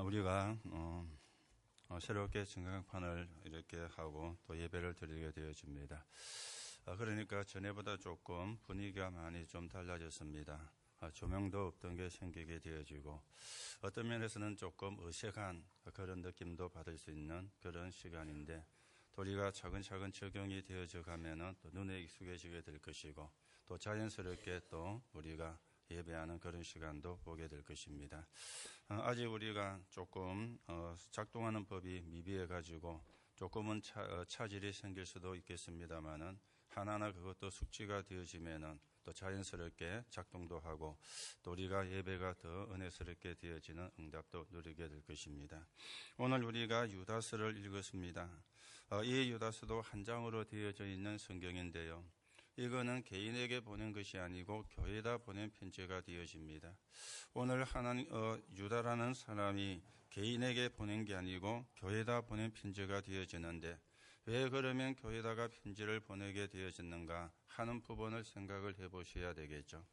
우리가 새롭게 증강판을 이렇게 하고 또 예배를 드리게 되어집니다. 그러니까 전에보다 조금 분위기가 많이 좀 달라졌습니다. 조명도 없던 게 생기게 되어지고 어떤 면에서는 조금 어색한 그런 느낌도 받을 수 있는 그런 시간인데 또 우리가 차근차근 적용이 되어져 가면은 또 눈에 익숙해지게 될 것이고 또 자연스럽게 또 우리가 예배하는 그런 시간도 보게 될 것입니다. 아직 우리가 조금 작동하는 법이 미비해 가지고 조금은 차질이 생길 수도 있겠습니다만은 하나하나 그것도 숙지가 되어지면은 또 자연스럽게 작동도 하고 또 우리가 예배가 더 은혜스럽게 되어지는 응답도 누리게 될 것입니다. 오늘 우리가 유다서를 읽었습니다. 이 유다서도 한 장으로 되어져 있는 성경인데요. 이거는 개인에게 보낸 것이 아니고 교회에다 보낸 편지가 되어집니다. 오늘 유다라는 사람이 개인에게 보낸 게 아니고 교회에다 보낸 편지가 되어지는데 왜 그러면 교회에다가 편지를 보내게 되어졌는가 하는 부분을 생각을 해보셔야 되겠죠.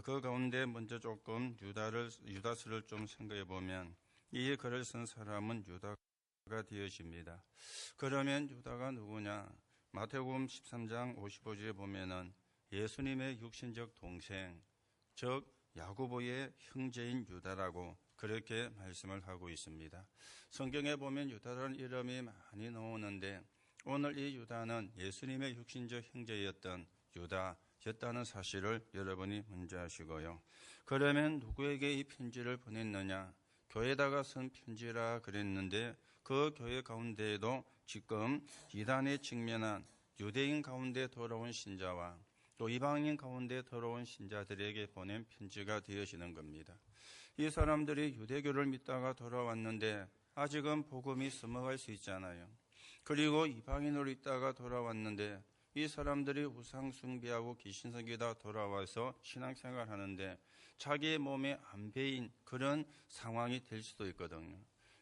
그 가운데 먼저 조금 유다서를 좀 생각해 보면 이 글을 쓴 사람은 유다가 되어집니다. 그러면 유다가 누구냐? 마태복음 13장 55절에 보면은 예수님의 육신적 동생, 즉 야고보의 형제인 유다라고 그렇게 말씀을 하고 있습니다. 성경에 보면 유다라는 이름이 많이 나오는데 오늘 이 유다는 예수님의 육신적 형제였던 유다였다는 사실을 여러분이 먼저 아시고요. 그러면 누구에게 이 편지를 보냈느냐? 교회에다가 쓴 편지라 그랬는데 그 교회 가운데에도 지금 이단에 직면한 유대인 가운데 돌아온 신자와 또 이방인 가운데 돌아온 신자들에게 보낸 편지가 되어지는 겁니다. 이 사람들이 유대교를 믿다가 돌아왔는데 아직은 복음이 써먹을 수 있잖아요. 그리고 이방인으로 있다가 돌아왔는데 이 사람들이 우상 숭배하고 귀신 섬기다 돌아와서 신앙생활 하는데 자기의 몸에 안 배인 그런 상황이 될 수도 있거든요.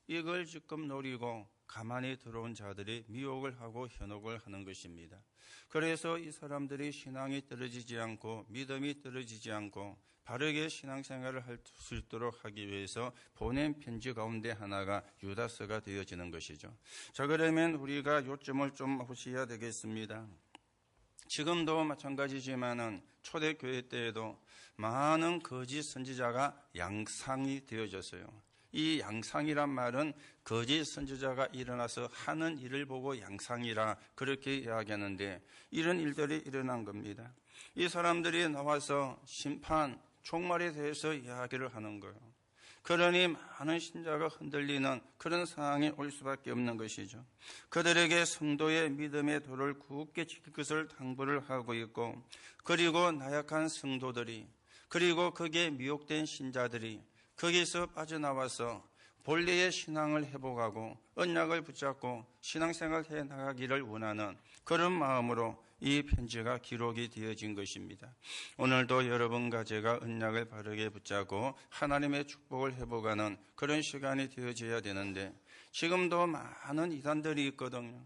이걸 지금 노리고 가만히 들어온 자들이 미혹을 하고 현혹을 하는 것입니다. 그래서 이 사람들이 신앙이 떨어지지 않고 믿음이 떨어지지 않고 바르게 신앙생활을 할 수 있도록 하기 위해서 보낸 편지 가운데 하나가 유다서가 되어지는 것이죠. 자, 그러면 우리가 요점을 좀 보셔야 되겠습니다. 지금도 마찬가지지만은 초대교회 때에도 많은 거짓 선지자가 양상이 되어졌어요. 이 양상이란 말은 거짓 선지자가 일어나서 하는 일을 보고 양상이라 그렇게 이야기하는데 이런 일들이 일어난 겁니다. 이 사람들이 나와서 심판, 종말에 대해서 이야기를 하는 거예요. 그러니 많은 신자가 흔들리는 그런 상황이 올 수밖에 없는 것이죠. 그들에게 성도의 믿음의 도를 굳게 지킬 것을 당부를 하고 있고 그리고 나약한 성도들이 그리고 거기에 미혹된 신자들이 거기에서 빠져나와서 본래의 신앙을 회복하고 언약을 붙잡고 신앙생활 해 나가기를 원하는 그런 마음으로 이 편지가 기록이 되어진 것입니다. 오늘도 여러분과 제가 언약을 바르게 붙잡고 하나님의 축복을 회복하는 그런 시간이 되어져야 되는데 지금도 많은 이단들이 있거든요.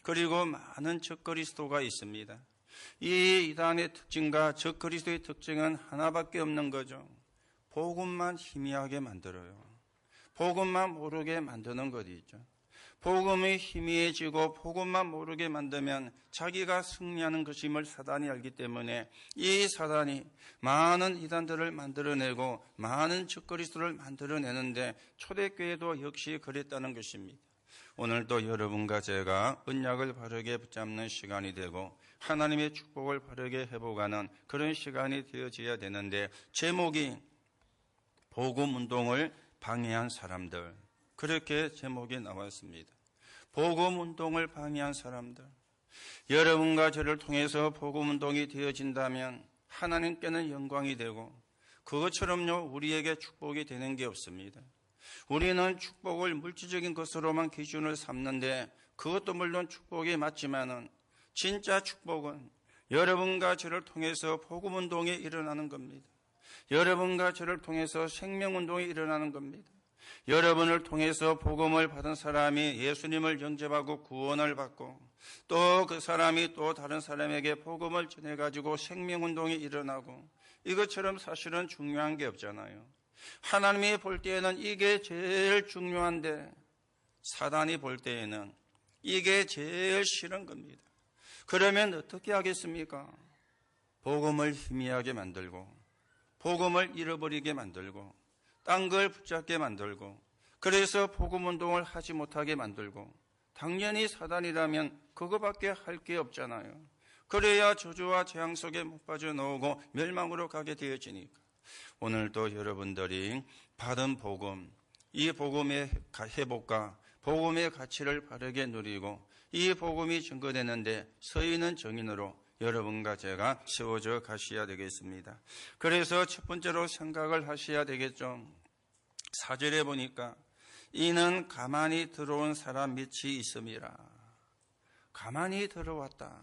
그리고 많은 적그리스도가 있습니다. 이 이단의 특징과 적그리스도의 특징은 하나밖에 없는 거죠. 복음만 희미하게 만들어요. 복음만 모르게 만드는 것이 있죠. 복음이 희미해지고 복음만 모르게 만들면 자기가 승리하는 것임을 사단이 알기 때문에 이 사단이 많은 이단들을 만들어내고 많은 적그리스도를 만들어내는데 초대교회도 역시 그랬다는 것입니다. 오늘도 여러분과 제가 언약을 바르게 붙잡는 시간이 되고 하나님의 축복을 바르게 회복하는 그런 시간이 되어져야 되는데 제목이 복음운동을 방해한 사람들, 그렇게 제목이 나왔습니다. 복음운동을 방해한 사람들. 여러분과 저를 통해서 복음운동이 되어진다면 하나님께는 영광이 되고 그것처럼요 우리에게 축복이 되는 게 없습니다. 우리는 축복을 물질적인 것으로만 기준을 삼는데 그것도 물론 축복이 맞지만은 진짜 축복은 여러분과 저를 통해서 복음운동이 일어나는 겁니다. 여러분과 저를 통해서 생명운동이 일어나는 겁니다. 여러분을 통해서 복음을 받은 사람이 예수님을 영접하고 구원을 받고 또 그 사람이 또 다른 사람에게 복음을 전해가지고 생명운동이 일어나고 이것처럼 사실은 중요한 게 없잖아요. 하나님이 볼 때에는 이게 제일 중요한데 사단이 볼 때에는 이게 제일 싫은 겁니다. 그러면 어떻게 하겠습니까? 복음을 희미하게 만들고 복음을 잃어버리게 만들고 딴 걸 붙잡게 만들고 그래서 복음운동을 하지 못하게 만들고 당연히 사단이라면 그거밖에 할 게 없잖아요. 그래야 저주와 재앙 속에 못 빠져나오고 멸망으로 가게 되어지니까 오늘도 여러분들이 받은 복음, 이 복음의 회복과 복음의 가치를 바르게 누리고 이 복음이 증거되는데 서 있는 증인으로 여러분과 제가 세워져 가셔야 되겠습니다. 그래서 첫 번째로 생각을 하셔야 되겠죠. 4절에 보니까 이는 가만히 들어온 사람 밑이 있음이라. 가만히 들어왔다.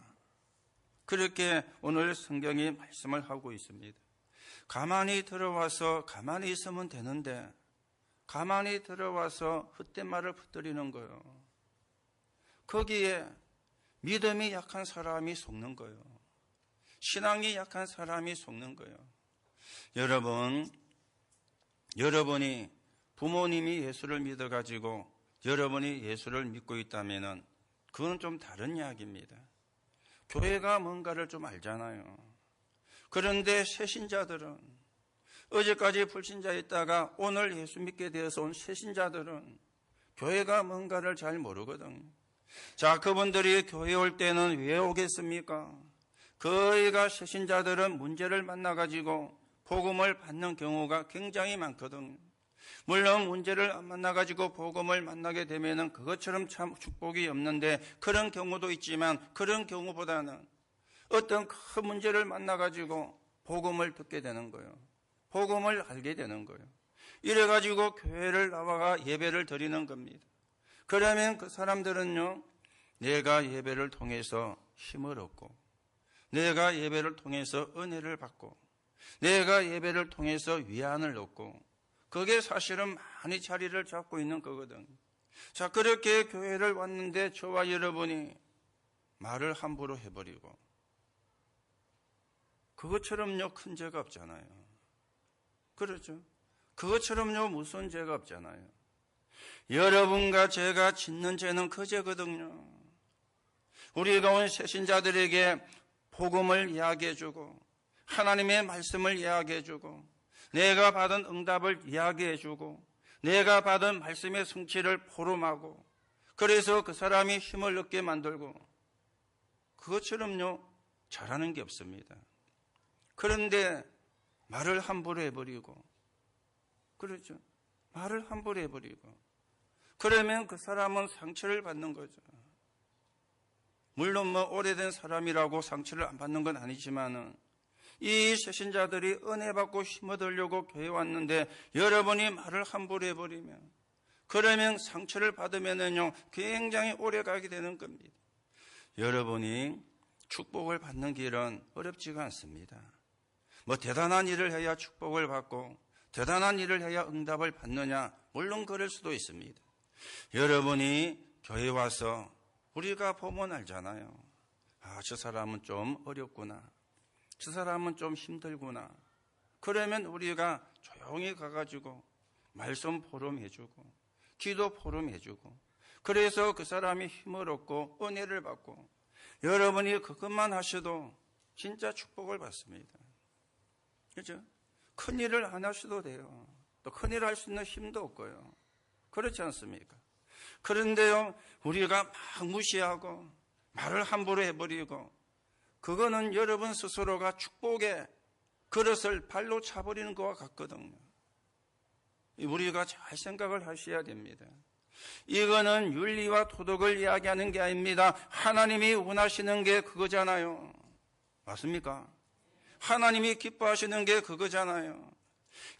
그렇게 오늘 성경이 말씀을 하고 있습니다. 가만히 들어와서 가만히 있으면 되는데 가만히 들어와서 헛된 말을 붙들이는 거예요. 거기에 믿음이 약한 사람이 속는 거예요. 신앙이 약한 사람이 속는 거예요. 여러분이 부모님이 예수를 믿어가지고 여러분이 예수를 믿고 있다면 그건 좀 다른 이야기입니다. 교회가 뭔가를 좀 알잖아요. 그런데 새신자들은 어제까지 불신자였다가 오늘 예수 믿게 되어서 온 새신자들은 교회가 뭔가를 잘 모르거든요. 자, 그분들이 교회 올 때는 왜 오겠습니까? 거의가 새신자들은 문제를 만나가지고 복음을 받는 경우가 굉장히 많거든요. 물론 문제를 안 만나가지고 복음을 만나게 되면은 그것처럼 참 축복이 없는데 그런 경우도 있지만 그런 경우보다는 어떤 큰 문제를 만나가지고 복음을 듣게 되는 거예요. 복음을 알게 되는 거예요. 이래가지고 교회를 나와가 예배를 드리는 겁니다. 그러면 그 사람들은요, 내가 예배를 통해서 힘을 얻고 내가 예배를 통해서 은혜를 받고 내가 예배를 통해서 위안을 얻고 그게 사실은 많이 자리를 잡고 있는 거거든. 자, 그렇게 교회를 왔는데 저와 여러분이 말을 함부로 해버리고 그것처럼요 큰 죄가 없잖아요. 그렇죠? 그것처럼요 무슨 죄가 없잖아요. 여러분과 제가 짓는 죄는 그 죄거든요. 우리가 온 새신자들에게 복음을 이야기해주고 하나님의 말씀을 이야기해주고 내가 받은 응답을 이야기해주고 내가 받은 말씀의 성취를 포럼하고 그래서 그 사람이 힘을 얻게 만들고 그것처럼요 잘하는 게 없습니다. 그런데 말을 함부로 해버리고 그렇죠. 말을 함부로 해버리고 그러면 그 사람은 상처를 받는 거죠. 물론 오래된 사람이라고 상처를 안 받는 건 아니지만은 이 새신자들이 은혜 받고 힘 얻으려고 교회 왔는데 여러분이 말을 함부로 해버리면 그러면 상처를 받으면은요 굉장히 오래 가게 되는 겁니다. 여러분이 축복을 받는 길은 어렵지가 않습니다. 대단한 일을 해야 축복을 받고 대단한 일을 해야 응답을 받느냐? 물론 그럴 수도 있습니다. 여러분이 교회 와서 우리가 보면 알잖아요. 저 사람은 좀 어렵구나. 저 사람은 좀 힘들구나. 그러면 우리가 조용히 가가지고 말씀 포럼해주고 기도 포럼해주고 그래서 그 사람이 힘을 얻고 은혜를 받고 여러분이 그것만 하셔도 진짜 축복을 받습니다. 그렇죠? 큰일을 안 하셔도 돼요. 또 큰일 할 수 있는 힘도 없고요. 그렇지 않습니까? 그런데요 우리가 막 무시하고 말을 함부로 해버리고 그거는 여러분 스스로가 축복의 그릇을 발로 차버리는 것과 같거든요. 우리가 잘 생각을 하셔야 됩니다. 이거는 윤리와 도덕을 이야기하는 게 아닙니다. 하나님이 원하시는 게 그거잖아요. 맞습니까? 하나님이 기뻐하시는 게 그거잖아요.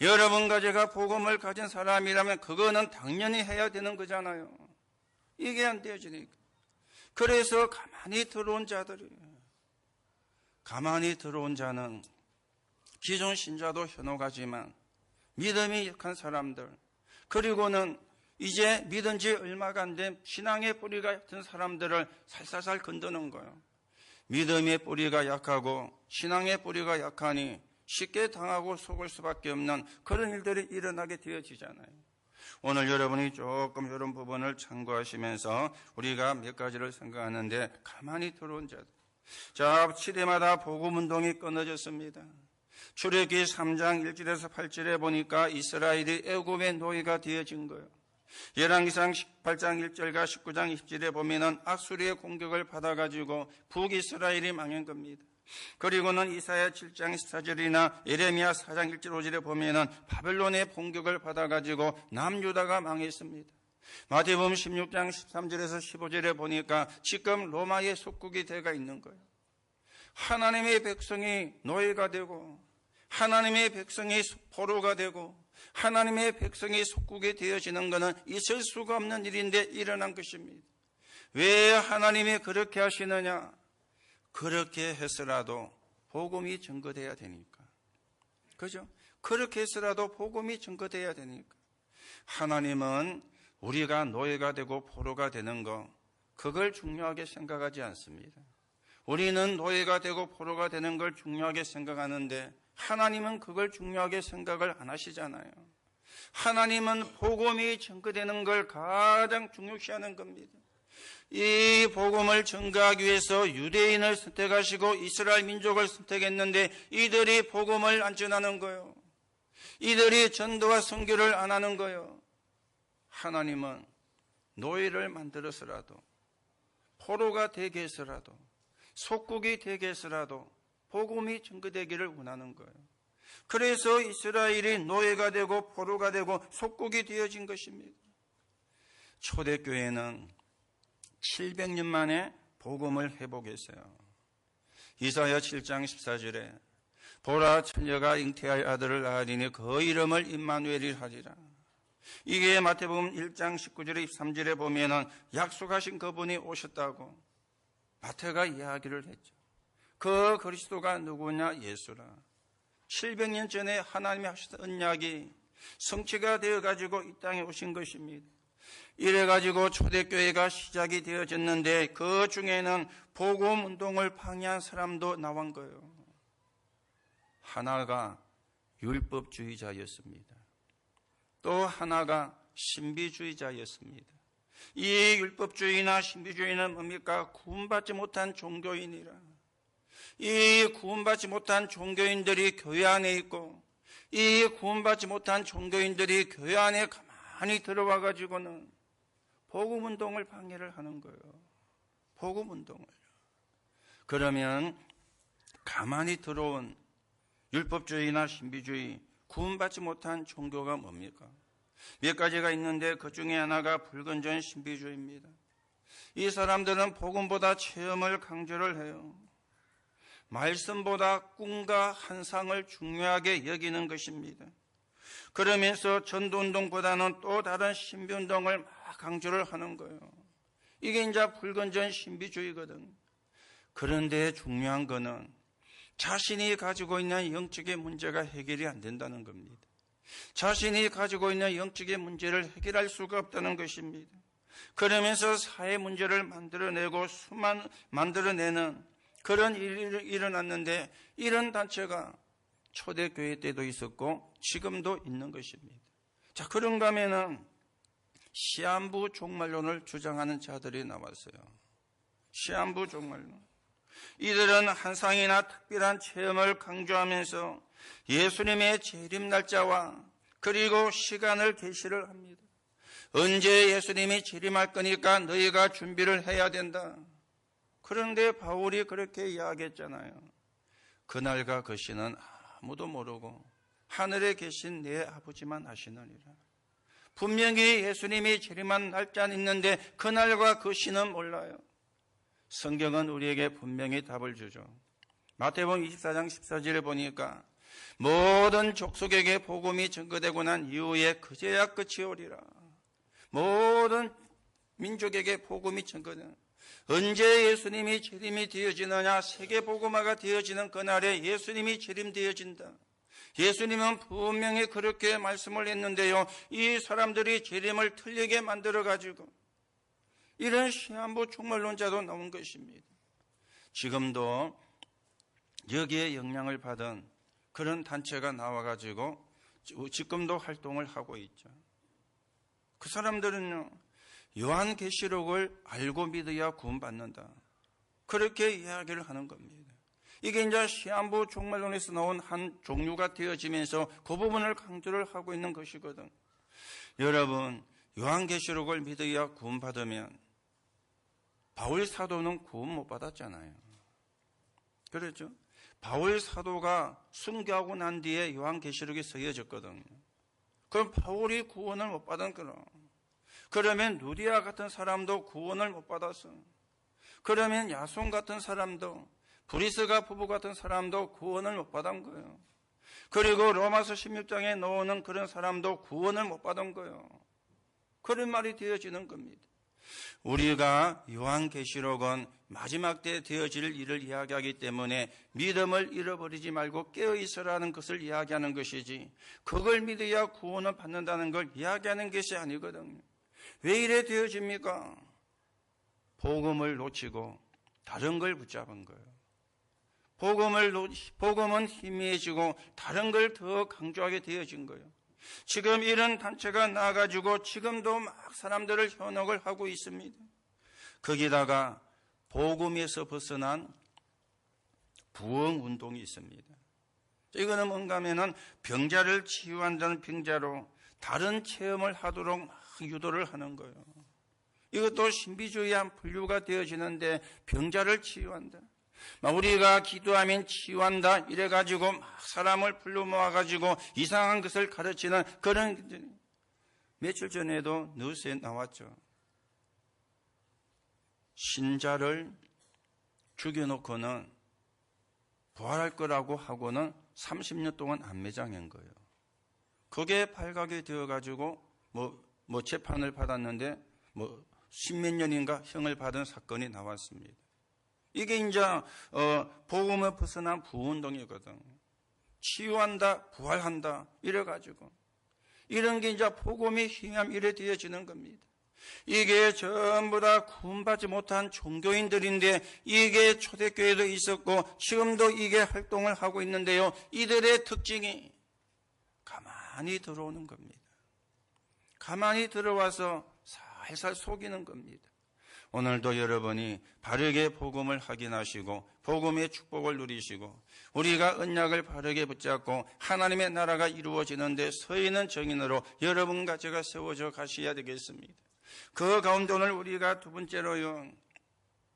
여러분과 제가 복음을 가진 사람이라면 그거는 당연히 해야 되는 거잖아요. 이게 안 되어지니까. 그래서 가만히 들어온 자들이에요. 가만히 들어온 자는 기존 신자도 현혹하지만 믿음이 약한 사람들 그리고는 이제 믿은 지 얼마가 안 된 신앙의 뿌리가 얕은 사람들을 살살살 건드는 거예요. 믿음의 뿌리가 약하고 신앙의 뿌리가 약하니 쉽게 당하고 속을 수밖에 없는 그런 일들이 일어나게 되어지잖아요. 오늘 여러분이 조금 이런 부분을 참고하시면서 우리가 몇 가지를 생각하는데 가만히 들어온 자들. 자, 시대마다 복음운동이 끊어졌습니다. 출애굽기 3장 1절에서 8절에 보니까 이스라엘이 애굽의 노예가 되어진 거예요. 열왕기상 18장 1절과 19장 20절에 보면은 앗수르의 공격을 받아가지고 북이스라엘이 망한 겁니다. 그리고는 이사야 7장 14절이나 예레미야 4장 1절 5절에 보면은 바벨론의 공격을 받아가지고 남유다가 망했습니다. 마태복음 16장 13절에서 15절에 보니까 지금 로마의 속국이 되어 있는 거예요. 하나님의 백성이 노예가 되고 하나님의 백성이 포로가 되고 하나님의 백성이 속국이 되어지는 것은 있을 수가 없는 일인데 일어난 것입니다. 왜 하나님이 그렇게 하시느냐? 그렇게 해서라도 복음이 증거돼야 되니까. 그죠? 그렇게 해서라도 복음이 증거돼야 되니까. 하나님은 우리가 노예가 되고 포로가 되는 거, 그걸 중요하게 생각하지 않습니다. 우리는 노예가 되고 포로가 되는 걸 중요하게 생각하는데 하나님은 그걸 중요하게 생각을 안 하시잖아요. 하나님은 복음이 증거되는 걸 가장 중요시하는 겁니다. 이 복음을 증거하기 위해서 유대인을 선택하시고 이스라엘 민족을 선택했는데 이들이 복음을 안 전하는 거예요. 이들이 전도와 선교를 안 하는 거예요. 하나님은 노예를 만들어서라도 포로가 되게 해서라도 속국이 되게 해서라도 복음이 증거되기를 원하는 거예요. 그래서 이스라엘이 노예가 되고 포로가 되고 속국이 되어진 것입니다. 초대교회는 700년 만에 복음을 회복했어요. 이사야 7장 14절에 보라 처녀가 잉태할 아들을 낳으리니 그 이름을 임마누엘이라 하리라. 이게 마태복음 1장 19절에 23절에 보면은 약속하신 그분이 오셨다고 마태가 이야기를 했죠. 그 그리스도가 누구냐? 예수라. 700년 전에 하나님이 하셨던 언약이 성취가 되어가지고 이 땅에 오신 것입니다. 이래가지고 초대교회가 시작이 되어졌는데 그 중에는 복음운동을 방해한 사람도 나온 거예요. 하나가 율법주의자였습니다. 또 하나가 신비주의자였습니다. 이 율법주의나 신비주의는 뭡니까? 구원받지 못한 종교인이라. 이 구원받지 못한 종교인들이 교회 안에 있고 이 구원받지 못한 종교인들이 교회 안에 가만히 들어와 가지고는 복음운동을 방해를 하는 거예요. 복음운동을. 그러면 가만히 들어온 율법주의나 신비주의, 구원받지 못한 종교가 뭡니까? 몇 가지가 있는데 그 중에 하나가 불건전 신비주의입니다. 이 사람들은 복음보다 체험을 강조를 해요. 말씀보다 꿈과 환상을 중요하게 여기는 것입니다. 그러면서 전도운동보다는 또 다른 신비운동을 막 강조를 하는 거예요. 이게 이제 불건전 신비주의거든. 그런데 중요한 거는 자신이 가지고 있는 영적인 문제가 해결이 안 된다는 겁니다. 자신이 가지고 있는 영적인 문제를 해결할 수가 없다는 것입니다. 그러면서 사회 문제를 만들어내는 그런 일이 일어났는데 이런 단체가 초대교회 때도 있었고 지금도 있는 것입니다. 자, 그런가 하면은 시한부 종말론을 주장하는 자들이 나왔어요. 시한부 종말론. 이들은 환상이나 특별한 체험을 강조하면서 예수님의 재림 날짜와 그리고 시간을 계시를 합니다. 언제 예수님이 재림할 거니까 너희가 준비를 해야 된다. 그런데 바울이 그렇게 이야기했잖아요. 그날과 그 시는 아무도 모르고 하늘에 계신 내 아버지만 아시느니라. 분명히 예수님이 재림한 날짜는 있는데 그날과 그 시는 몰라요. 성경은 우리에게 분명히 답을 주죠. 마태복음 24장 14절에 보니까 모든 족속에게 복음이 전거되고 난 이후에 그제야 끝이 오리라. 모든 민족에게 복음이 전거되는 언제 예수님이 재림이 되어지느냐? 세계복음화가 되어지는 그날에 예수님이 재림되어진다. 예수님은 분명히 그렇게 말씀을 했는데요. 이 사람들이 재림을 틀리게 만들어가지고 이런 시한부 종말론자도 나온 것입니다. 지금도 여기에 영향을 받은 그런 단체가 나와가지고 지금도 활동을 하고 있죠. 그 사람들은요, 요한계시록을 알고 믿어야 구원받는다, 그렇게 이야기를 하는 겁니다. 이게 이제 시한부 종말론에서 나온 한 종류가 되어지면서 그 부분을 강조를 하고 있는 것이거든. 여러분, 요한계시록을 믿어야 구원받으면 바울 사도는 구원 못 받았잖아요. 그렇죠? 바울 사도가 순교하고 난 뒤에 요한계시록이 쓰여졌거든요. 그럼 바울이 구원을 못 받은 거라. 그러면 누디아 같은 사람도 구원을 못 받았어. 그러면 야손 같은 사람도, 브리스가 부부 같은 사람도 구원을 못 받은 거예요. 그리고 로마서 16장에 나오는 그런 사람도 구원을 못 받은 거예요. 그런 말이 되어지는 겁니다. 우리가 요한계시록은 마지막 때 되어질 일을 이야기하기 때문에 믿음을 잃어버리지 말고 깨어있으라는 것을 이야기하는 것이지, 그걸 믿어야 구원을 받는다는 걸 이야기하는 것이 아니거든요. 왜 이래 되어집니까? 복음을 놓치고 다른 걸 붙잡은 거예요. 복음은 희미해지고 다른 걸 더 강조하게 되어진 거예요. 지금 이런 단체가 나와가지고 지금도 막 사람들을 현혹을 하고 있습니다. 거기다가 복음에서 벗어난 부흥운동이 있습니다. 이거는 뭔가 하면은 병자를 치유한다는 병자로 다른 체험을 하도록 막 유도를 하는 거예요. 이것도 신비주의한 분류가 되어지는데, 병자를 치유한다, 우리가 기도하면 치유한다, 이래가지고 막 사람을 불러 모아가지고 이상한 것을 가르치는 그런, 며칠 전에도 뉴스에 나왔죠. 신자를 죽여놓고는 부활할 거라고 하고는 30년 동안 안 매장한 거예요. 그게 발각이 되어가지고 뭐 재판을 받았는데 십몇 년인가 형을 받은 사건이 나왔습니다. 이게 이제 복음을 벗어난 부운동이거든. 치유한다, 부활한다, 이래가지고 이런 게 이제 복음이 희미함 이래 되어지는 겁니다. 이게 전부 다 구원받지 못한 종교인들인데, 이게 초대교회도 있었고 지금도 이게 활동을 하고 있는데요, 이들의 특징이 가만히 들어오는 겁니다. 가만히 들어와서 살살 속이는 겁니다. 오늘도 여러분이 바르게 복음을 확인하시고 복음의 축복을 누리시고 우리가 언약을 바르게 붙잡고 하나님의 나라가 이루어지는데 서 있는 정인으로 여러분과 제가 세워져 가셔야 되겠습니다. 그 가운데 오늘 우리가 두 번째로요,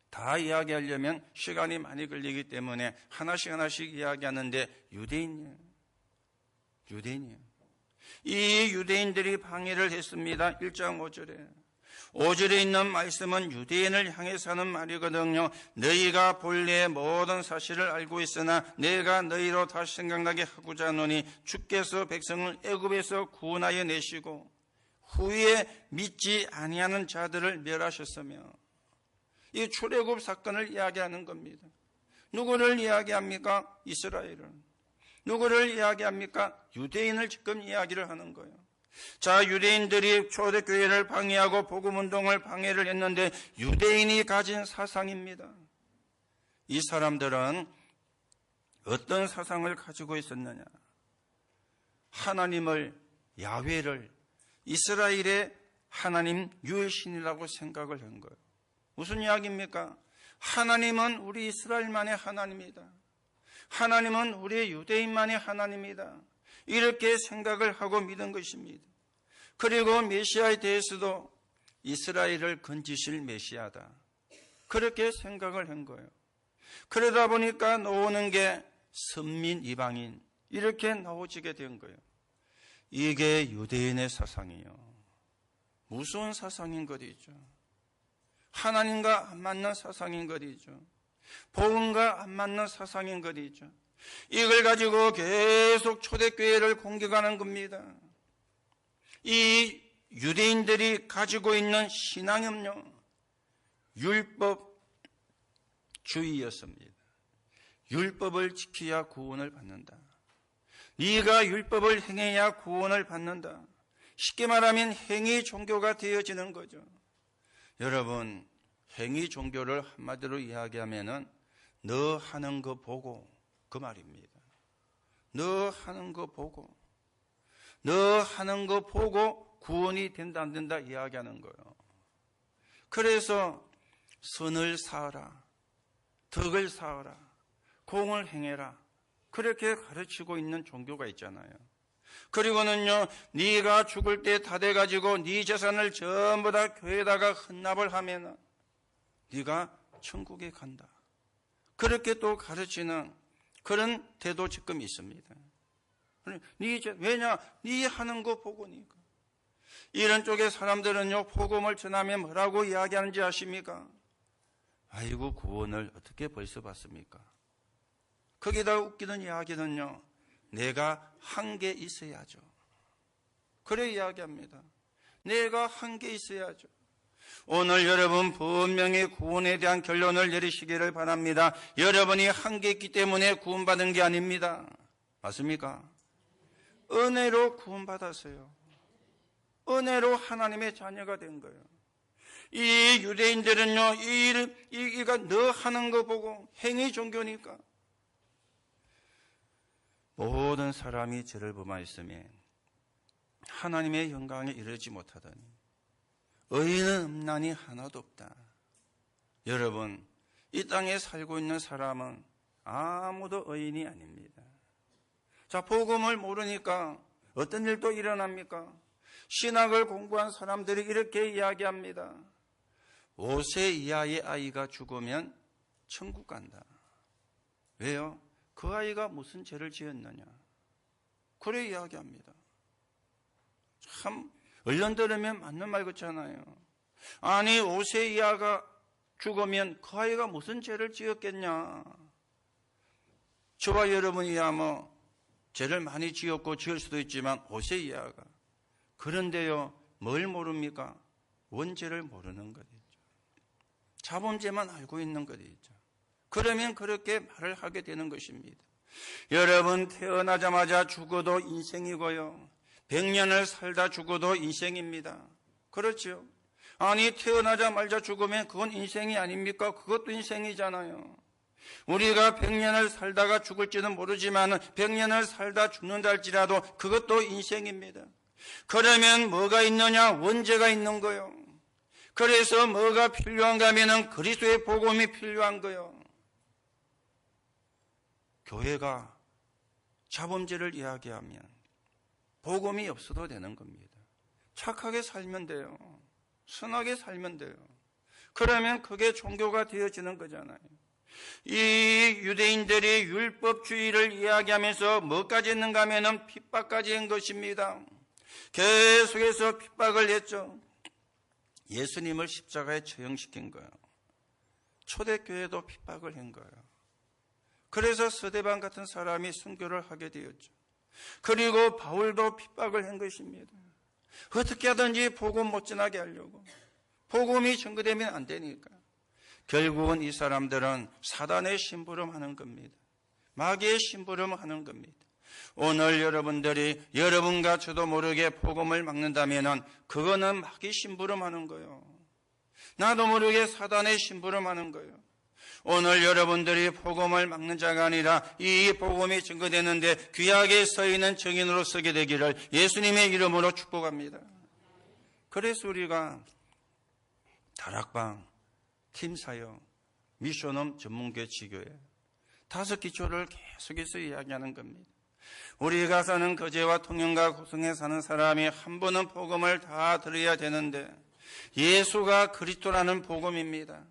다 이야기하려면 시간이 많이 걸리기 때문에 하나씩 이야기하는데, 유대인이에요. 이 유대인들이 방해를 했습니다. 1장 5절에 있는 말씀은 유대인을 향해서 하는 말이거든요. 너희가 본래 모든 사실을 알고 있으나 내가 너희로 다시 생각나게 하고자 하노니, 주께서 백성을 애굽에서 구원하여 내시고 후에 믿지 아니하는 자들을 멸하셨으며, 이 출애굽 사건을 이야기하는 겁니다. 누구를 이야기합니까? 이스라엘을. 누구를 이야기합니까? 유대인을 지금 이야기를 하는 거예요. 자, 유대인들이 초대교회를 방해하고 복음운동을 방해를 했는데, 유대인이 가진 사상입니다. 이 사람들은 어떤 사상을 가지고 있었느냐? 하나님을, 야훼를 이스라엘의 하나님 유일신이라고 생각을 한 거예요. 무슨 이야기입니까? 하나님은 우리 이스라엘만의 하나님이다. 하나님은 우리 유대인만의 하나님이다. 이렇게 생각을 하고 믿은 것입니다. 그리고 메시아에 대해서도 이스라엘을 건지실 메시아다, 그렇게 생각을 한 거예요. 그러다 보니까 나오는 게 선민, 이방인, 이렇게 나오지게 된 거예요. 이게 유대인의 사상이에요. 무서운 사상인 것이죠. 하나님과 안 맞는 사상인 것이죠. 복음과 안 맞는 사상인 것이죠. 이걸 가지고 계속 초대교회를 공격하는 겁니다. 이 유대인들이 가지고 있는 신앙은요, 율법주의였습니다. 율법을 지켜야 구원을 받는다. 네가 율법을 행해야 구원을 받는다. 쉽게 말하면 행위 종교가 되어지는 거죠. 여러분, 행위 종교를 한마디로 이야기하면은 너 하는 거 보고, 그 말입니다. 너 하는 거 보고, 너 하는 거 보고 구원이 된다 안 된다 이야기하는 거예요. 그래서 선을 쌓아라, 덕을 쌓아라, 공을 행해라, 그렇게 가르치고 있는 종교가 있잖아요. 그리고는요, 네가 죽을 때 다 돼가지고 네 재산을 전부 다 교회에다가 헌납을 하면 네가 천국에 간다, 그렇게 또 가르치는 그런 태도 지금 있습니다. 왜냐? 네 하는 거 보고니까. 이런 쪽의 사람들은요, 복음을 전하면 뭐라고 이야기하는지 아십니까? 아이고, 구원을 어떻게 벌써 받습니까? 거기다 웃기는 이야기는요, 내가 한 게 있어야죠. 그래 이야기합니다. 내가 한 게 있어야죠. 오늘 여러분 분명히 구원에 대한 결론을 내리시기를 바랍니다. 여러분이 한 게 있기 때문에 구원받은 게 아닙니다. 맞습니까? 은혜로 구원받았어요. 은혜로 하나님의 자녀가 된 거예요. 이 유대인들은요, 이가 너 하는 거 보고, 행위 종교니까 모든 사람이 죄를 범하였으며 하나님의 영광에 이르지 못하더니 의인은 없나니 하나도 없다. 여러분, 이 땅에 살고 있는 사람은 아무도 의인이 아닙니다. 자, 복음을 모르니까 어떤 일도 일어납니까? 신학을 공부한 사람들이 이렇게 이야기합니다. 5세 이하의 아이가 죽으면 천국 간다. 왜요? 그 아이가 무슨 죄를 지었느냐? 그래 이야기합니다. 참 얼른 들으면 맞는 말 같잖아요. 아니 5세 이하가 죽으면 그 아이가 무슨 죄를 지었겠냐? 저와 여러분이야 뭐 죄를 많이 지었고 지을 수도 있지만 5세 이하가, 그런데요 뭘 모릅니까? 원죄를 모르는 것이죠. 자범죄만 알고 있는 것이죠. 그러면 그렇게 말을 하게 되는 것입니다. 여러분, 태어나자마자 죽어도 인생이고요, 100년을 살다 죽어도 인생입니다. 그렇죠? 아니 태어나자마자 죽으면 그건 인생이 아닙니까? 그것도 인생이잖아요. 우리가 100년을 살다가 죽을지는 모르지만 100년을 살다 죽는다 할지라도 그것도 인생입니다. 그러면 뭐가 있느냐? 원죄가 있는 거예요. 그래서 뭐가 필요한가 하면은 그리스도의 복음이 필요한 거예요. 교회가 자범죄를 이야기하면 복음이 없어도 되는 겁니다. 착하게 살면 돼요. 선하게 살면 돼요. 그러면 그게 종교가 되어지는 거잖아요. 이 유대인들이 율법주의를 이야기하면서 뭐까지 했는가 하면 핍박까지 한 것입니다. 계속해서 핍박을 했죠. 예수님을 십자가에 처형시킨 거예요. 초대교회도 핍박을 한 거예요. 그래서 스데반 같은 사람이 순교를 하게 되었죠. 그리고 바울도 핍박을 한 것입니다. 어떻게 하든지 복음 못 전하게 하려고. 복음이 전거되면 안 되니까. 결국은 이 사람들은 사단의 심부름하는 겁니다. 마귀의 심부름하는 겁니다. 오늘 여러분들이 여러분과 저도 모르게 복음을 막는다면 그거는 마귀 심부름하는 거예요. 나도 모르게 사단의 심부름하는 거예요. 오늘 여러분들이 복음을 막는 자가 아니라 이 복음이 증거되는데 귀하게 서 있는 증인으로 서게 되기를 예수님의 이름으로 축복합니다. 그래서 우리가 다락방, 팀사역, 미션홈 전문교회 지교회 5기초를 계속해서 이야기하는 겁니다. 우리가 사는 거제와 통영과 고성에 사는 사람이 한 번은 복음을 다 들어야 되는데 예수가 그리스도라는 복음입니다.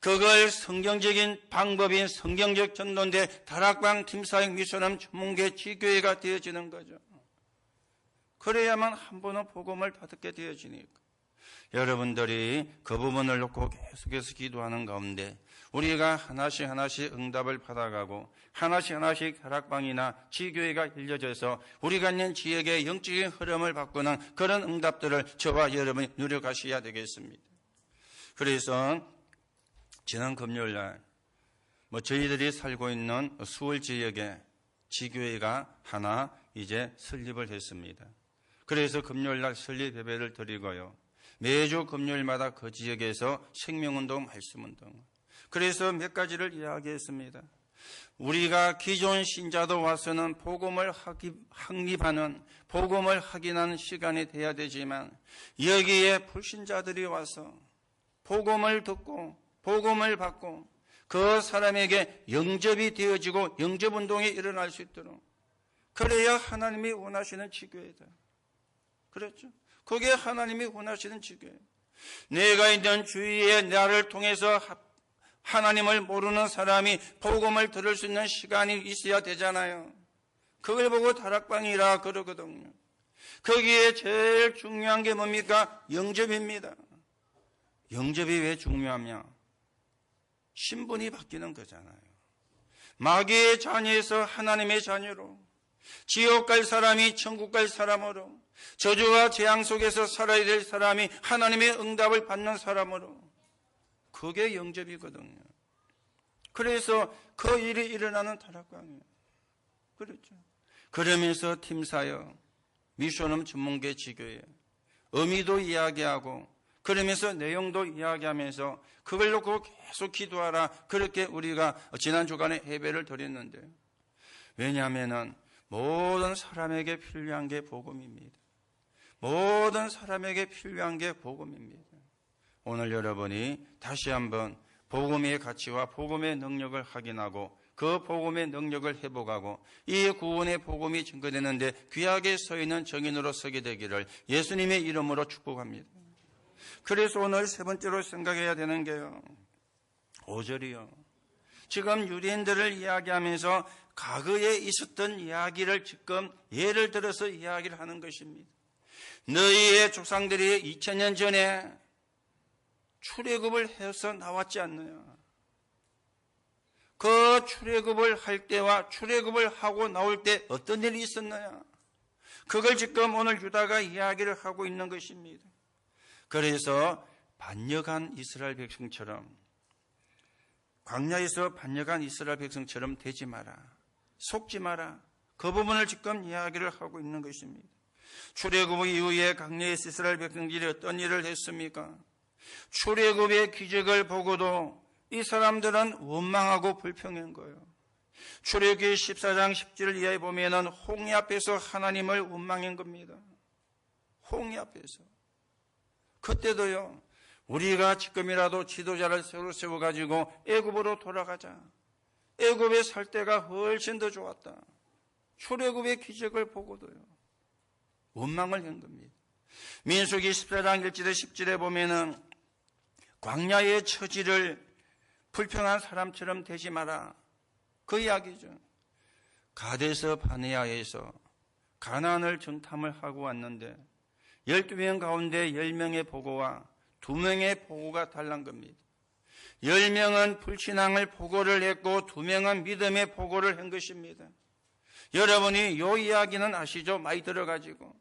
그걸 성경적인 방법인 성경적 전도인데 다락방, 팀사역, 미션홈 전문교회 지교회가 되어지는 거죠. 그래야만 한 번은 복음을 다 듣게 되어지니까. 여러분들이 그 부분을 놓고 계속해서 기도하는 가운데 우리가 하나씩 응답을 받아가고 하나씩 다락방이나 지교회가 열려져서 우리가 있는 지역의 영적인 흐름을 바꾸는 그런 응답들을 저와 여러분이 누려가셔야 되겠습니다. 그래서 지난 금요일날 저희들이 살고 있는 수월 지역에 지교회가 하나 이제 설립을 했습니다. 그래서 금요일날 설립 예배를 드리고요. 매주 금요일마다 그 지역에서 생명운동, 말씀운동. 그래서 몇 가지를 이야기했습니다. 우리가 기존 신자도 와서는 복음을 확립하는, 복음을 확인하는 시간이 돼야 되지만, 여기에 불신자들이 와서 복음을 듣고 복음을 받고 그 사람에게 영접이 되어지고 영접운동이 일어날 수 있도록, 그래야 하나님이 원하시는 지교회다. 그렇죠? 그게 하나님이 원하시는 지교회. 내가 있는 주위에 나를 통해서 하나님을 모르는 사람이 복음을 들을 수 있는 시간이 있어야 되잖아요. 그걸 보고 다락방이라 그러거든요. 거기에 제일 중요한 게 뭡니까? 영접입니다. 영접이 왜 중요하냐? 신분이 바뀌는 거잖아요. 마귀의 자녀에서 하나님의 자녀로, 지옥 갈 사람이 천국 갈 사람으로, 저주와 재앙 속에서 살아야 될 사람이 하나님의 응답을 받는 사람으로, 그게 영접이거든요. 그래서 그 일이 일어나는 다락방이에요. 그렇죠. 그러면서 팀사역, 미션홈 전문계 지교회, 의미도 이야기하고, 그러면서 내용도 이야기하면서 그걸 놓고 계속 기도하라. 그렇게 우리가 지난 주간에 예배를 드렸는데, 왜냐하면 모든 사람에게 필요한 게 복음입니다. 모든 사람에게 필요한 게 복음입니다. 오늘 여러분이 다시 한번 복음의 가치와 복음의 능력을 확인하고 그 복음의 능력을 회복하고 이 구원의 복음이 증거되는데 귀하게 서 있는 정인으로 서게 되기를 예수님의 이름으로 축복합니다. 그래서 오늘 세 번째로 생각해야 되는 게요, 5절이요. 지금 유대인들을 이야기하면서 과거에 있었던 이야기를 지금 예를 들어서 이야기를 하는 것입니다. 너희의 조상들이 2000년 전에 출애굽을 해서 나왔지 않느냐? 그 출애굽을 할 때와 출애굽을 하고 나올 때 어떤 일이 있었느냐? 그걸 지금 오늘 유다가 이야기를 하고 있는 것입니다. 그래서 반역한 이스라엘 백성처럼, 광야에서 반역한 이스라엘 백성처럼 되지 마라, 속지 마라, 그 부분을 지금 이야기를 하고 있는 것입니다. 출애굽 이후에 광야에서 이스라엘 백성들이 어떤 일을 했습니까? 출애굽의 기적을 보고도 이 사람들은 원망하고 불평한 거예요. 출애굽기 14장 10절 이하에 보면은 홍해 앞에서 하나님을 원망한 겁니다. 홍해 앞에서. 그때도요, 우리가 지금이라도 지도자를 새로 세워가지고 애굽으로 돌아가자. 애굽에 살 때가 훨씬 더 좋았다. 출애굽의 기적을 보고도요, 원망을 한 겁니다. 민수기 14장 1절에 10절에 보면은 광야의 처지를 불평한 사람처럼 되지 마라. 그 이야기죠. 가데스 바네아에서 가나안을 정탐을 하고 왔는데 12명 가운데 10명의 보고와 2명의 보고가 달란 겁니다. 10명은 불신앙을 보고를 했고 2명은 믿음의 보고를 한 것입니다. 여러분이 이 이야기는 아시죠? 많이 들어가지고.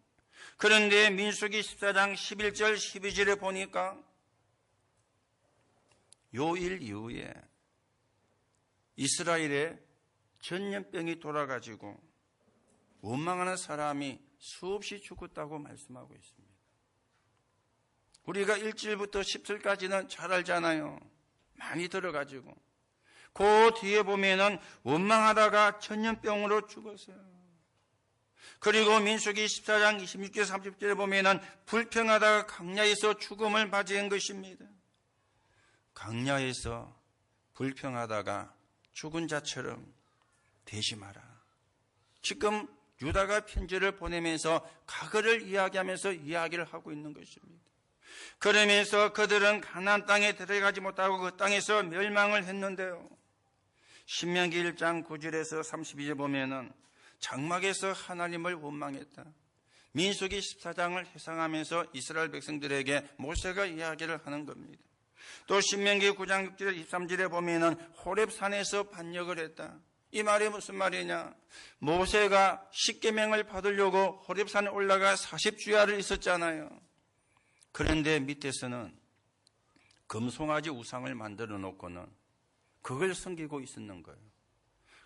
그런데 민수기 14장 11절 12절에 보니까 요 일 이후에 이스라엘에 전염병이 돌아가지고 원망하는 사람이 수없이 죽었다고 말씀하고 있습니다. 우리가 1절부터 10절까지는 잘 알잖아요. 많이 들어가지고. 그 뒤에 보면은 원망하다가 전염병으로 죽었어요. 그리고 민수기 14장 26절 30절에 보면은 불평하다가 광야에서 죽음을 맞이한 것입니다. 광야에서 불평하다가 죽은 자처럼 되지 마라. 지금 유다가 편지를 보내면서 과거를 이야기하면서 이야기를 하고 있는 것입니다. 그러면서 그들은 가나안 땅에 들어가지 못하고 그 땅에서 멸망을 했는데요. 신명기 1장 9절에서 32절 보면은 장막에서 하나님을 원망했다. 민수기 14장을 회상하면서 이스라엘 백성들에게 모세가 이야기를 하는 겁니다. 또 신명기 9장 6절 23절에 보면은 호렙산에서 반역을 했다. 이 말이 무슨 말이냐? 모세가 십계명을 받으려고 호렙산에 올라가 40주야를 있었잖아요. 그런데 밑에서는 금송아지 우상을 만들어 놓고는 그걸 섬기고 있었는 거예요.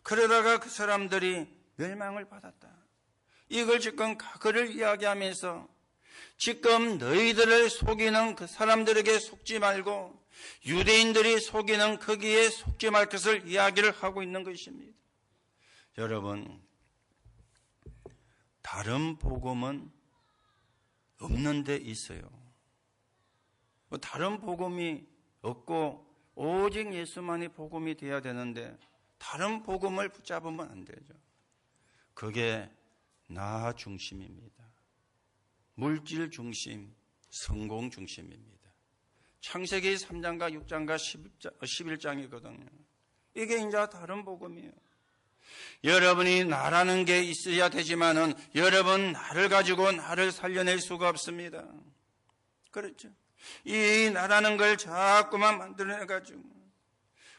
그러다가 그 사람들이 멸망을 받았다. 이걸 지금 과거를 이야기하면서 지금 너희들을 속이는 그 사람들에게 속지 말고 유대인들이 속이는 거기에 속지 말 것을 이야기를 하고 있는 것입니다. 여러분, 다른 복음은 없는 데 있어요. 다른 복음이 없고 오직 예수만이 복음이 되어야 되는데 다른 복음을 붙잡으면 안 되죠. 그게 나 중심입니다. 물질 중심, 성공 중심입니다. 창세기 3장과 6장과 11장이거든요. 이게 이제 다른 복음이에요. 여러분이 나라는 게 있어야 되지만은 여러분 나를 가지고 나를 살려낼 수가 없습니다. 그렇죠? 이 나라는 걸 자꾸만 만들어내가지고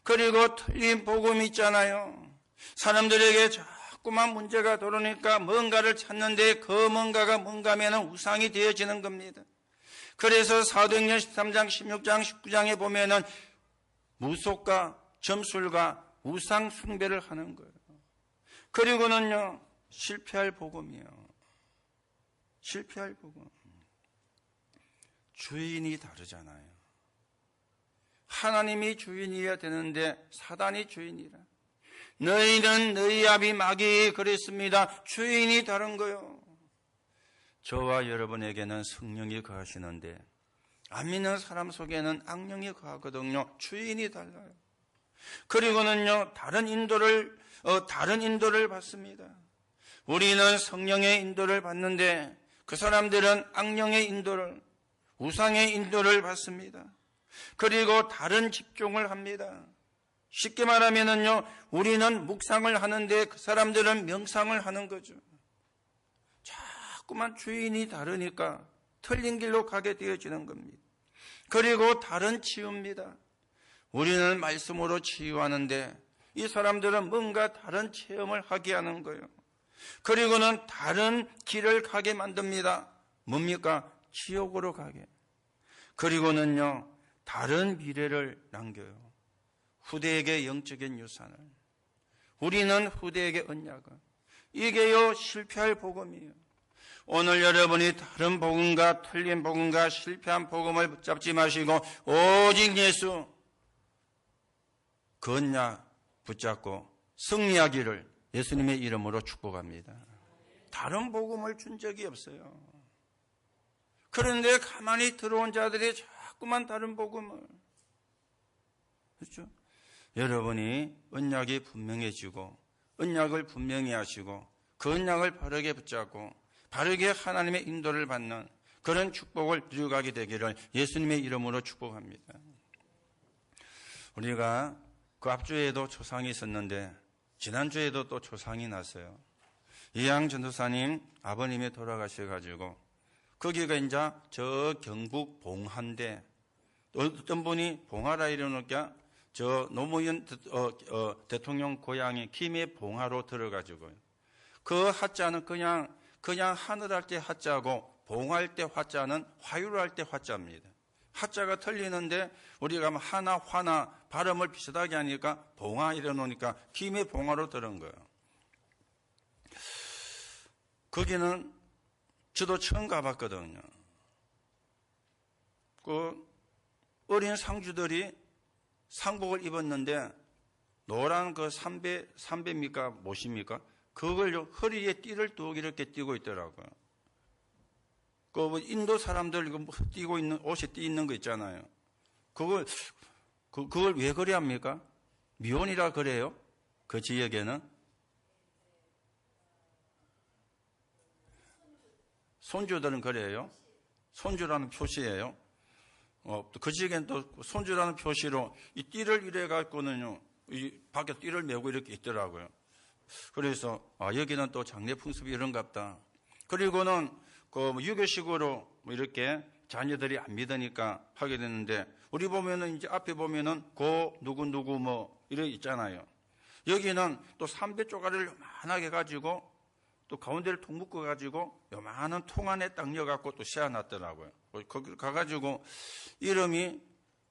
그리고 틀린 복음이 있잖아요. 사람들에게 자꾸만 문제가 들어오니까 뭔가를 찾는데 그 뭔가가 뭔가면은 우상이 되어지는 겁니다. 그래서 사도행전 13장, 16장, 19장에 보면은 무속과 점술과 우상 숭배를 하는 거예요. 그리고는요, 실패할 복음이에요. 실패할 복음. 주인이 다르잖아요. 하나님이 주인이어야 되는데 사단이 주인이라. 너희는 너희 아비 마귀 그랬습니다. 주인이 다른 거요. 저와 여러분에게는 성령이 거하시는데 안 믿는 사람 속에는 악령이 거하거든요. 주인이 달라요. 그리고는요, 다른 인도를 받습니다. 우리는 성령의 인도를 받는데 그 사람들은 악령의 인도를, 우상의 인도를 받습니다. 그리고 다른 집중을 합니다. 쉽게 말하면은요, 우리는 묵상을 하는데 그 사람들은 명상을 하는 거죠. 자꾸만 주인이 다르니까 틀린 길로 가게 되어지는 겁니다. 그리고 다른 치유입니다. 우리는 말씀으로 치유하는데 이 사람들은 뭔가 다른 체험을 하게 하는 거예요. 그리고는 다른 길을 가게 만듭니다. 뭡니까? 지옥으로 가게. 그리고는요, 다른 미래를 남겨요. 후대에게 영적인 유산을. 우리는 후대에게 언약을. 이게요, 실패할 복음이에요. 오늘 여러분이 다른 복음과 틀린 복음과 실패한 복음을 붙잡지 마시고 오직 예수 그 언약 붙잡고 승리하기를 예수님의 이름으로 축복합니다. 다른 복음을 준 적이 없어요. 그런데 가만히 들어온 자들이 자꾸만 다른 복음을. 그렇죠? 여러분이 언약이 분명해지고 언약을 분명히 하시고 그 언약을 바르게 붙잡고 바르게 하나님의 인도를 받는 그런 축복을 누려가게 되기를 예수님의 이름으로 축복합니다. 우리가 그 앞주에도 초상이 있었는데 지난주에도 또 초상이 났어요. 이양 전도사님 아버님이 돌아가셔가지고 거기가 이제 저 경북 봉하인데 어떤 분이 봉하라 이러니까 저 노무현 대통령 고향이 김해 봉하로 들어가지고요. 그 하자는 그냥 하늘할 때 하자고 봉할 때 화자는 화유할 때 화자입니다. 하자가 틀리는데 우리가 하나 화나 발음을 비슷하게 하니까 봉화 이래놓으니까 김해 봉화로 들은 거예요. 거기는 저도 처음 가봤거든요. 그 어린 상주들이 상복을 입었는데 노란 그 삼배입니까 못입니까? 그걸 허리에 띠를 뚝 이렇게 띠고 있더라고요. 그 인도 사람들 띠고 있는 옷에 띠 있는 거 있잖아요. 그걸 왜 그래 합니까? 미혼이라 그래요? 그 지역에는 손주들은 그래요. 손주라는 표시예요. 그 지역에는 또 손주라는 표시로 이 띠를 이래 갖고는요, 이 밖에 띠를 메고 이렇게 있더라고요. 그래서 여기는 또 장례 풍습이 이런갑다. 그리고는 그 유교식으로 이렇게 자녀들이 안 믿으니까 하게 됐는데 우리 보면은 이제 앞에 보면은 고 누구 뭐 이래 있잖아요. 여기는 또 삼배 쪼가리를 요만하게 가지고 또 가운데를 통 묶어 가지고 요만한 통 안에 딱 넣어 갖고 또 씌워놨더라고요. 거기 가가지고 이름이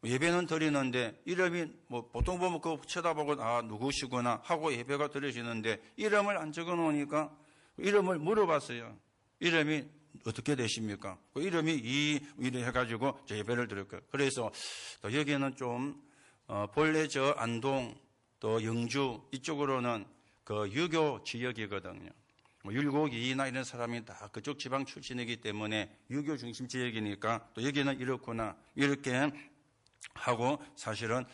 예배는 드리는데 이름이 뭐 보통 보면 그거 쳐다보고 누구시구나 하고 예배가 드려지는데 이름을 안 적어 놓으니까 이름을 물어봤어요. 이름이 어떻게 되십니까? 그 이름이 이래 해가지고 저 예배를 드릴 거예요. 그래서 또 여기는 좀 본래 저 안동 또 영주 이쪽으로는 그 유교 지역이거든요. 율곡이나 이런 사람이 다 그쪽 지방 출신이기 때문에 유교 중심 지역이니까 또 여기는 이렇구나 이렇게 하고 사실은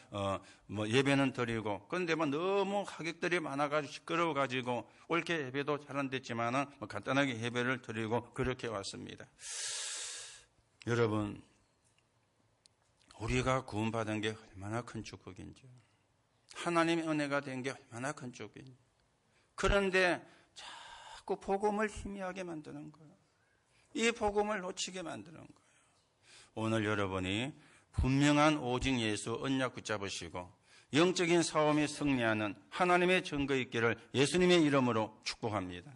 예배는 드리고 그런데 너무 하객들이 많아가지고 시끄러워가지고 옳게 예배도 잘 안 됐지만은 간단하게 예배를 드리고 그렇게 왔습니다. 여러분, 우리가 구원받은 게 얼마나 큰 축복인지, 하나님의 은혜가 된 게 얼마나 큰 축복인지. 그런데 자꾸 복음을 희미하게 만드는 거예요. 이 복음을 놓치게 만드는 거예요. 오늘 여러분이 분명한 오직 예수 언약 붙잡으시고 영적인 싸움에 승리하는 하나님의 증거 있기를 예수님의 이름으로 축복합니다.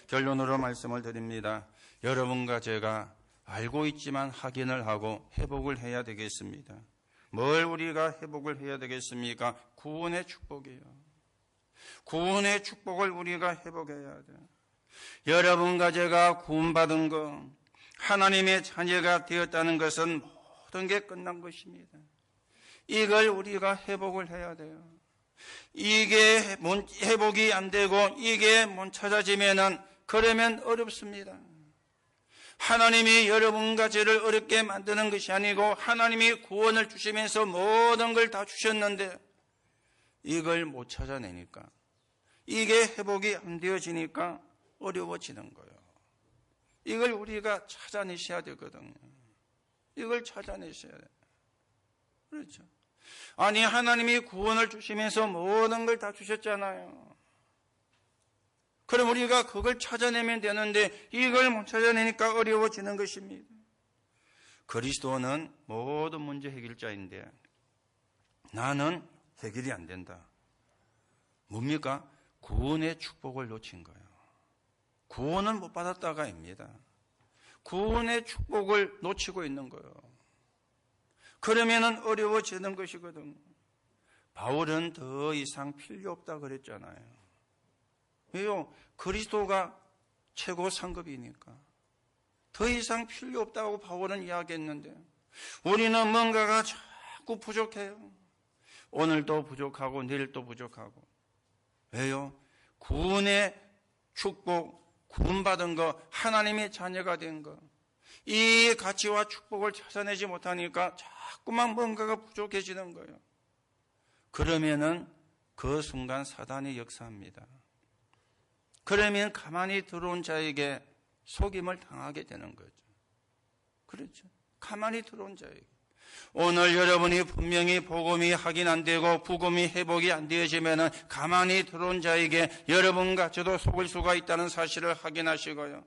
결론으로 말씀을 드립니다. 여러분과 제가 알고 있지만 확인을 하고 회복을 해야 되겠습니다. 뭘 우리가 회복을 해야 되겠습니까? 구원의 축복이에요. 구원의 축복을 우리가 회복해야 돼요. 여러분과 제가 구원받은 것, 하나님의 자녀가 되었다는 것은 모든 게 끝난 것입니다. 이걸 우리가 회복을 해야 돼요. 이게 회복이 안 되고 이게 못 찾아지면은 그러면 어렵습니다. 하나님이 여러분과 저를 어렵게 만드는 것이 아니고 하나님이 구원을 주시면서 모든 걸 다 주셨는데 이걸 못 찾아내니까 이게 회복이 안 되어지니까 어려워지는 거예요. 이걸 우리가 찾아내셔야 되거든요. 이걸 찾아내셔야 돼요. 그렇죠. 아니 하나님이 구원을 주시면서 모든 걸 다 주셨잖아요. 그럼 우리가 그걸 찾아내면 되는데 이걸 못 찾아내니까 어려워지는 것입니다. 그리스도는 모든 문제 해결자인데 나는 해결이 안 된다. 뭡니까? 구원의 축복을 놓친 거예요. 구원은 못 받았다가 아닙니다. 구원의 축복을 놓치고 있는 거예요. 그러면은 어려워지는 것이거든요. 바울은 더 이상 필요 없다 그랬잖아요. 왜요? 그리스도가 최고 상급이니까. 더 이상 필요 없다고 바울은 이야기했는데 우리는 뭔가가 자꾸 부족해요. 오늘도 부족하고 내일도 부족하고. 왜요? 구원의 축복, 구원받은 거, 하나님의 자녀가 된 거, 이 가치와 축복을 찾아내지 못하니까 자꾸만 뭔가가 부족해지는 거예요. 그러면은 그 순간 사단이 역사합니다. 그러면 가만히 들어온 자에게 속임을 당하게 되는 거죠. 그렇죠. 가만히 들어온 자에게. 오늘 여러분이 분명히 복음이 확인 안 되고 복음이 회복이 안 되어지면은 가만히 들어온 자에게 여러분과 저도 속을 수가 있다는 사실을 확인하시고요.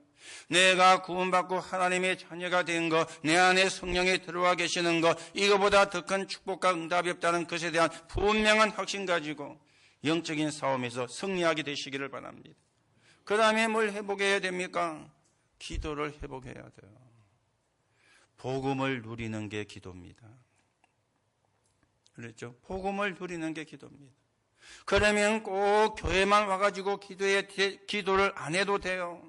내가 구원받고 하나님의 자녀가 된 것, 내 안에 성령이 들어와 계시는 것, 이거보다 더 큰 축복과 응답이 없다는 것에 대한 분명한 확신 가지고 영적인 싸움에서 승리하게 되시기를 바랍니다. 그 다음에 뭘 회복해야 됩니까? 기도를 회복해야 돼요. 복음을 누리는 게 기도입니다. 그렇죠? 복음을 누리는 게 기도입니다. 그러면 꼭 교회만 와가지고 기도를 안 해도 돼요.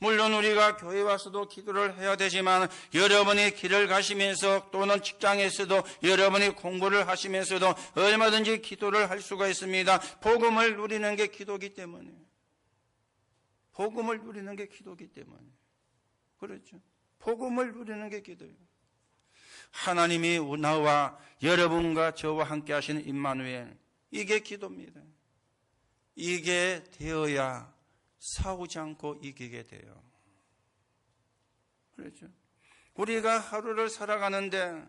물론 우리가 교회 와서도 기도를 해야 되지만 여러분이 길을 가시면서 또는 직장에서도 여러분이 공부를 하시면서도 얼마든지 기도를 할 수가 있습니다. 복음을 누리는 게 기도기 때문에. 복음을 누리는 게 기도기 때문에. 그렇죠? 복음을 누리는 게 기도예요. 하나님이 나와 여러분과 저와 함께 하시는 임마누엘, 이게 기도입니다. 이게 되어야 싸우지 않고 이기게 돼요. 그렇죠? 우리가 하루를 살아가는데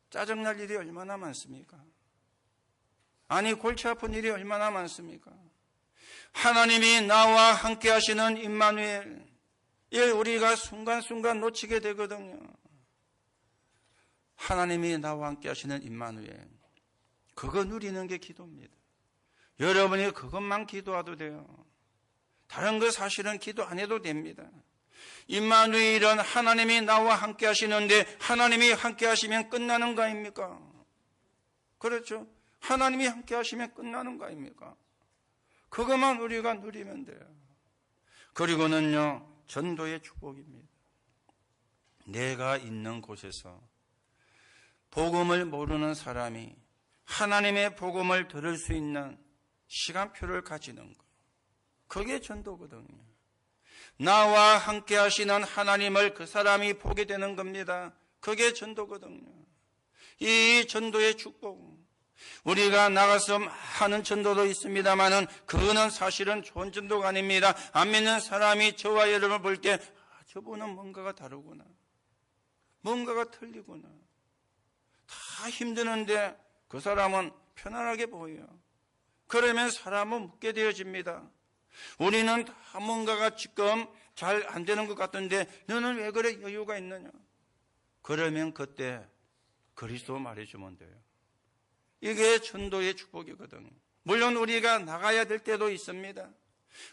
짜증날 일이 얼마나 많습니까? 아니 골치 아픈 일이 얼마나 많습니까? 하나님이 나와 함께 하시는 임마누엘, 이걸 우리가 순간순간 놓치게 되거든요. 하나님이 나와 함께 하시는 임마누엘, 그거 누리는 게 기도입니다. 여러분이 그것만 기도해도 돼요. 다른 거 사실은 기도 안 해도 됩니다. 임마누엘은 하나님이 나와 함께 하시는데 하나님이 함께 하시면 끝나는 거 아닙니까? 그렇죠? 하나님이 함께 하시면 끝나는 거 아닙니까? 그것만 우리가 누리면 돼요. 그리고는요, 전도의 축복입니다. 내가 있는 곳에서 복음을 모르는 사람이 하나님의 복음을 들을 수 있는 시간표를 가지는 것, 그게 전도거든요. 나와 함께 하시는 하나님을 그 사람이 보게 되는 겁니다. 그게 전도거든요. 이 전도의 축복, 우리가 나가서 하는 전도도 있습니다만은 그거는 사실은 좋은 전도가 아닙니다. 안 믿는 사람이 저와 여러분을 볼 때 저분은 뭔가가 다르구나, 뭔가가 틀리구나, 다 힘드는데 그 사람은 편안하게 보여요. 그러면 사람은 묻게 되어집니다. 우리는 다 뭔가가 지금 잘 안 되는 것 같은데 너는 왜 그래 여유가 있느냐? 그러면 그때 그리스도 말해주면 돼요. 이게 전도의 축복이거든요. 물론 우리가 나가야 될 때도 있습니다.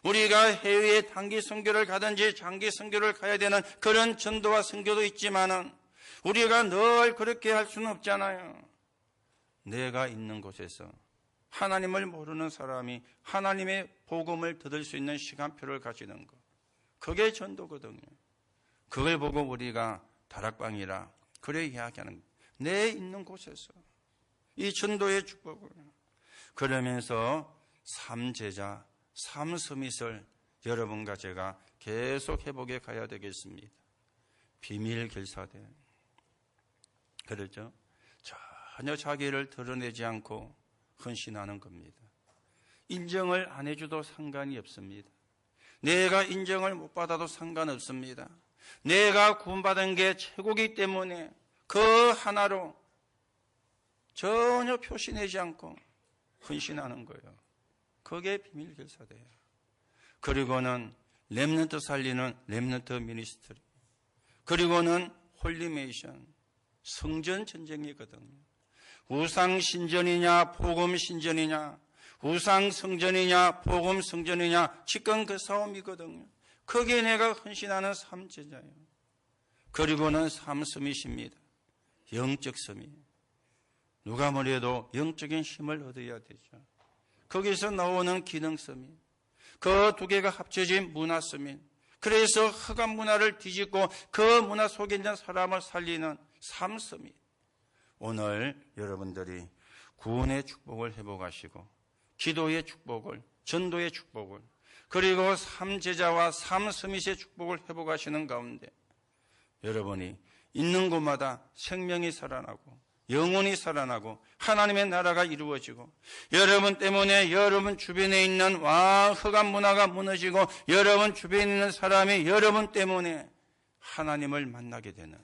우리가 해외에 단기 선교를 가든지 장기 선교를 가야 되는 그런 전도와 선교도 있지만은 우리가 늘 그렇게 할 수는 없잖아요. 내가 있는 곳에서 하나님을 모르는 사람이 하나님의 복음을 들을 수 있는 시간표를 가지는 것, 그게 전도거든요. 그걸 보고 우리가 다락방이라 그래 이야기하는 거예요. 내 있는 곳에서 이 전도의 축복을. 그러면서 삼제자, 삼서밋을 여러분과 제가 계속 회복해 가야 되겠습니다. 비밀 결사대, 그렇죠? 전혀 자기를 드러내지 않고 헌신하는 겁니다. 인정을 안 해줘도 상관이 없습니다. 내가 인정을 못 받아도 상관없습니다. 내가 구원받은 게 최고이기 때문에 그 하나로 전혀 표시내지 않고 헌신하는 거예요. 그게 비밀 결사돼요. 그리고는 렘넌트 살리는 렘넌트 미니스트리, 그리고는 홀리메이션, 성전 전쟁이거든요. 우상 신전이냐 복음 신전이냐, 우상 성전이냐 복음 성전이냐, 지금 그 싸움이거든요. 거기에 내가 헌신하는 삼제자예요. 그리고는 삼서밋입니다. 영적 서밋. 누가 뭐래도 영적인 힘을 얻어야 되죠. 거기서 나오는 기능 서밋, 그 두 개가 합쳐진 문화 서밋. 그래서 흑암 문화를 뒤집고 그 문화 속에 있는 사람을 살리는 삼서밋. 오늘 여러분들이 구원의 축복을 회복하시고 기도의 축복을, 전도의 축복을, 그리고 삼제자와 삼서밋의 축복을 회복하시는 가운데 여러분이 있는 곳마다 생명이 살아나고 영혼이 살아나고 하나님의 나라가 이루어지고, 여러분 때문에 여러분 주변에 있는 흑암 문화가 무너지고, 여러분 주변에 있는 사람이 여러분 때문에 하나님을 만나게 되는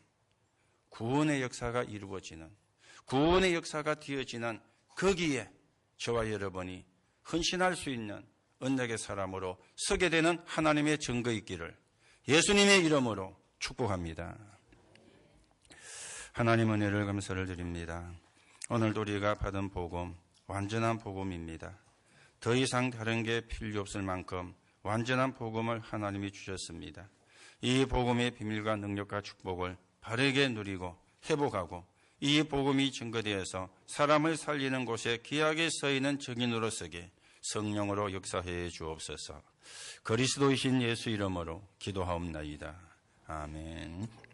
구원의 역사가 이루어지는, 구원의 역사가 되어지는, 거기에 저와 여러분이 헌신할 수 있는 언약의 사람으로 서게 되는 하나님의 증거 있기를 예수님의 이름으로 축복합니다. 하나님 은혜를 감사를 드립니다. 오늘도 우리가 받은 복음, 완전한 복음입니다. 더 이상 다른 게 필요 없을 만큼 완전한 복음을 하나님이 주셨습니다. 이 복음의 비밀과 능력과 축복을 바르게 누리고 회복하고, 이 복음이 증거되어서 사람을 살리는 곳에 귀하게 서있는 증인으로 서게 성령으로 역사해 주옵소서. 그리스도이신 예수 이름으로 기도하옵나이다. 아멘.